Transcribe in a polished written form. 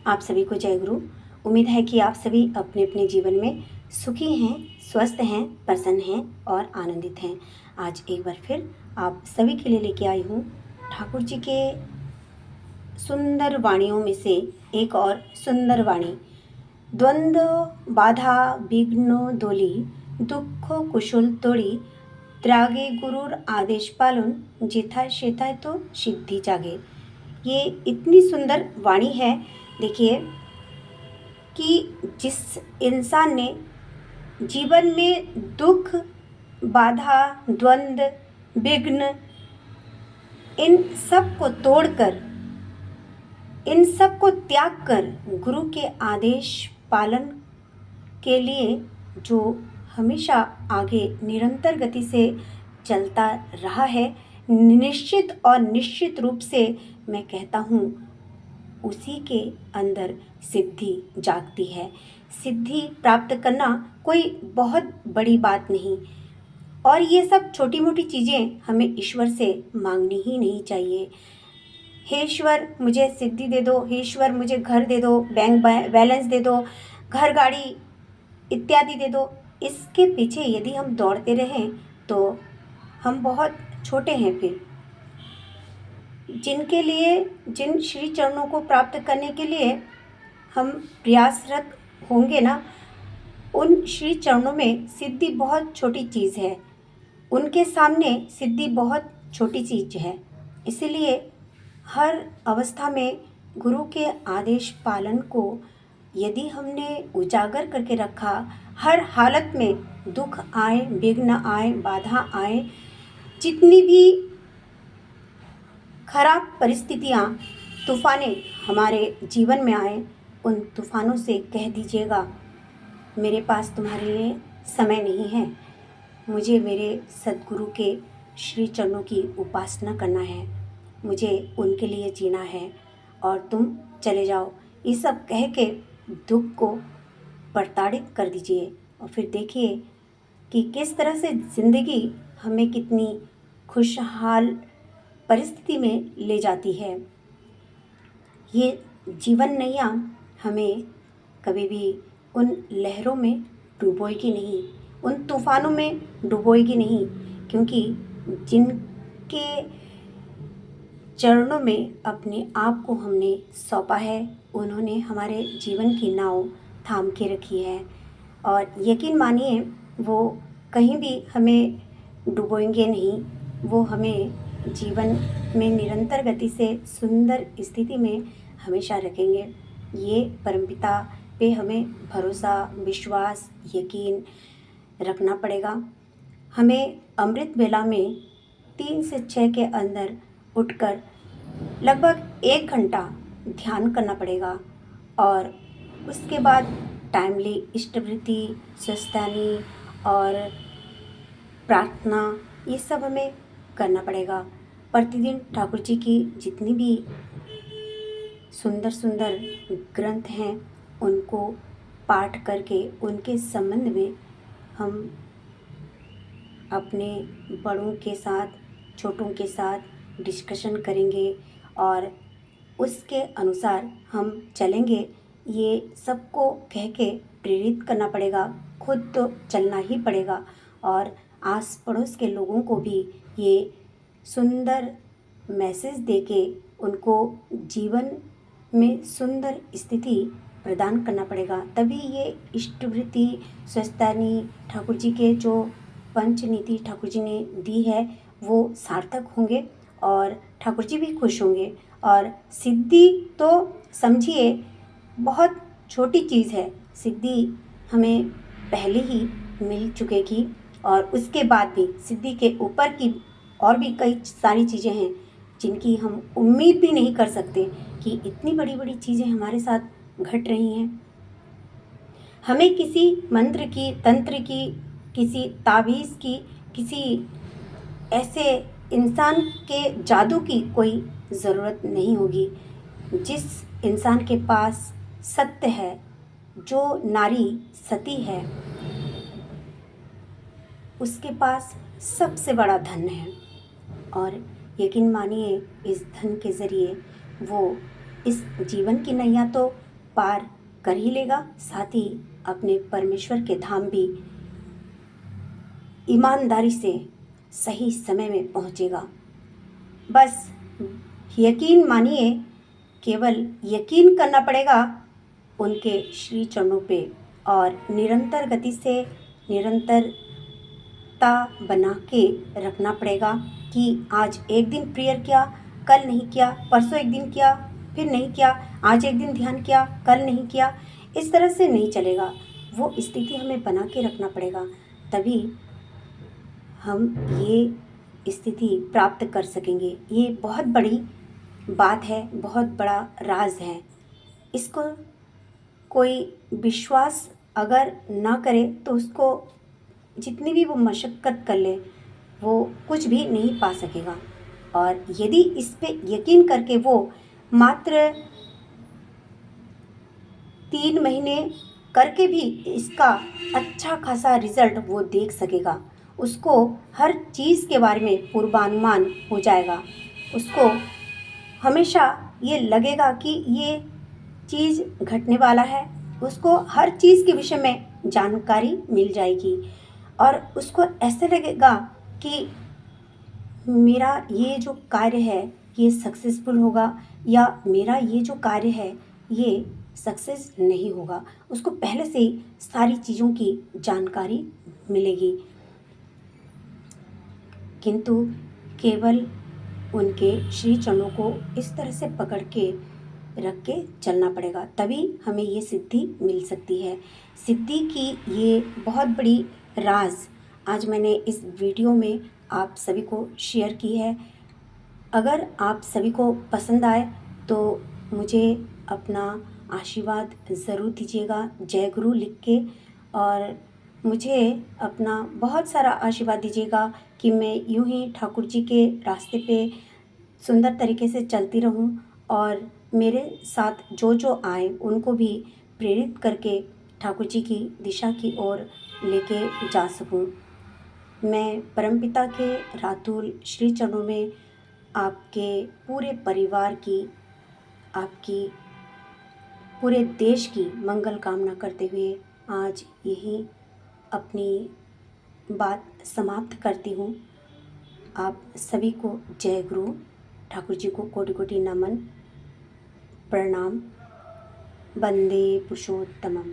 आप सभी को जय गुरु। उम्मीद है कि आप सभी अपने अपने जीवन में सुखी हैं, स्वस्थ हैं, प्रसन्न हैं और आनंदित हैं। आज एक बार फिर आप सभी के लिए लेके आई हूँ ठाकुर जी के सुंदर वाणियों में से एक और सुंदर वाणी। द्वंद्व बाधा विघ्न दोली, दुख कुशल तोड़ी, त्यागे गुरुर आदेश पालन, जेथा शेथा तो सिद्धि जागे। ये इतनी सुंदर वाणी है। देखिए कि जिस इंसान ने जीवन में दुख, बाधा, द्वंद्व, विघ्न इन सब को तोड़कर, इन सब को त्याग कर गुरु के आदेश पालन के लिए जो हमेशा आगे निरंतर गति से चलता रहा है, निश्चित और निश्चित रूप से मैं कहता हूँ उसी के अंदर सिद्धि जागती है। सिद्धि प्राप्त करना कोई बहुत बड़ी बात नहीं, और ये सब छोटी मोटी चीज़ें हमें ईश्वर से मांगनी ही नहीं चाहिए। हे ईश्वर मुझे सिद्धि दे दो, हे ईश्वर मुझे घर दे दो, बैंक बैलेंस दे दो, घर गाड़ी इत्यादि दे दो। इसके पीछे यदि हम दौड़ते रहें तो हम बहुत छोटे हैं। फिर जिनके लिए, जिन श्री चरणों को प्राप्त करने के लिए हम प्रयासरत होंगे ना, उन श्री चरणों में सिद्धि बहुत छोटी चीज़ है, उनके सामने सिद्धि बहुत छोटी चीज़ है। इसीलिए हर अवस्था में गुरु के आदेश पालन को यदि हमने उजागर करके रखा, हर हालत में दुख आए, विघ्न आए, बाधा आए, जितनी भी खराब परिस्थितियाँ, तूफानें हमारे जीवन में आए, उन तूफानों से कह दीजिएगा मेरे पास तुम्हारे लिए समय नहीं है, मुझे मेरे सद्गुरु के श्री चरणों की उपासना करना है, मुझे उनके लिए जीना है और तुम चले जाओ। ये सब कह के दुख को प्रताड़ित कर दीजिए और फिर देखिए कि किस तरह से ज़िंदगी हमें कितनी खुशहाल परिस्थिति में ले जाती है। ये जीवन नैया हमें कभी भी उन लहरों में डुबोएगी नहीं, उन तूफानों में डुबोएगी नहीं, क्योंकि जिनके चरणों में अपने आप को हमने सौंपा है, उन्होंने हमारे जीवन की नाव थाम के रखी है। और यकीन मानिए वो कहीं भी हमें डुबोएंगे नहीं, वो हमें जीवन में निरंतर गति से सुंदर स्थिति में हमेशा रखेंगे। ये परमपिता पे हमें भरोसा, विश्वास, यकीन रखना पड़ेगा। हमें अमृत वेला में 3 से 6 के अंदर उठकर लगभग 1 घंटा ध्यान करना पड़ेगा और उसके बाद टाइमली इष्टवृत्ति, स्वस्थानी और प्रार्थना, ये सब हमें करना पड़ेगा। प्रतिदिन ठाकुर जी की जितनी भी सुंदर सुंदर ग्रंथ हैं उनको पाठ करके उनके संबंध में हम अपने बड़ों के साथ, छोटों के साथ डिस्कशन करेंगे और उसके अनुसार हम चलेंगे। ये सबको कह के प्रेरित करना पड़ेगा, खुद तो चलना ही पड़ेगा और आस पड़ोस के लोगों को भी ये सुंदर मैसेज देके उनको जीवन में सुंदर स्थिति प्रदान करना पड़ेगा। तभी ये इष्टवृत्ति, स्वस्थानी, ठाकुर जी के जो पंचनीति ठाकुर जी ने दी है वो सार्थक होंगे और ठाकुर जी भी खुश होंगे। और सिद्धि तो समझिए बहुत छोटी चीज़ है, सिद्धि हमें पहले ही मिल चुकेगी और उसके बाद भी सिद्धि के ऊपर की और भी कई सारी चीज़ें हैं जिनकी हम उम्मीद भी नहीं कर सकते कि इतनी बड़ी बड़ी चीज़ें हमारे साथ घट रही हैं। हमें किसी मंत्र की, तंत्र की, किसी ताबीज़ की, किसी ऐसे इंसान के जादू की कोई ज़रूरत नहीं होगी। जिस इंसान के पास सत्य है, जो नारी सती है, उसके पास सबसे बड़ा धन है और यकीन मानिए इस धन के ज़रिए वो इस जीवन की नैया तो पार कर ही लेगा, साथ ही अपने परमेश्वर के धाम भी ईमानदारी से सही समय में पहुंचेगा। बस यकीन मानिए, केवल यकीन करना पड़ेगा उनके श्री चरणों पे और निरंतर गति से निरंतरता बना के रखना पड़ेगा कि आज एक दिन प्रेयर किया, कल नहीं किया, परसों एक दिन किया, फिर नहीं किया, आज एक दिन ध्यान किया, कल नहीं किया। इस तरह से नहीं चलेगा। वो स्थिति हमें बना के रखना पड़ेगा, तभी हम ये स्थिति प्राप्त कर सकेंगे। ये बहुत बड़ी बात है, बहुत बड़ा राज है। इसको कोई विश्वास अगर ना करे तो उसको जितनी भी वो मशक्क़त कर ले, वो कुछ भी नहीं पा सकेगा। और यदि इस पे यकीन करके वो मात्र 3 महीने करके भी इसका अच्छा खासा रिज़ल्ट वो देख सकेगा, उसको हर चीज़ के बारे में पूर्वानुमान हो जाएगा। उसको हमेशा ये लगेगा कि ये चीज़ घटने वाला है। उसको हर चीज़ के विषय में जानकारी मिल जाएगी और उसको ऐसे लगेगा कि मेरा ये जो कार्य है ये सक्सेसफुल होगा या मेरा ये जो कार्य है ये सक्सेस नहीं होगा। उसको पहले से ही सारी चीज़ों की जानकारी मिलेगी, किंतु केवल उनके श्री चरणों को इस तरह से पकड़ के रख के चलना पड़ेगा, तभी हमें ये सिद्धि मिल सकती है। सिद्धि की ये बहुत बड़ी राज आज मैंने इस वीडियो में आप सभी को शेयर की है। अगर आप सभी को पसंद आए तो मुझे अपना आशीर्वाद ज़रूर दीजिएगा, जय गुरु लिख के, और मुझे अपना बहुत सारा आशीर्वाद दीजिएगा कि मैं यूं ही ठाकुर जी के रास्ते पे सुंदर तरीके से चलती रहूं और मेरे साथ जो जो आए उनको भी प्रेरित करके ठाकुर जी की दिशा की ओर लेके जा सकूं। मैं परमपिता के रातुल श्री चरणों में आपके पूरे परिवार की, आपकी पूरे देश की मंगल कामना करते हुए आज यही अपनी बात समाप्त करती हूँ। आप सभी को जय गुरु, ठाकुर जी को कोटि कोटि नमन, प्रणाम। वंदे पुरुषोत्तमम।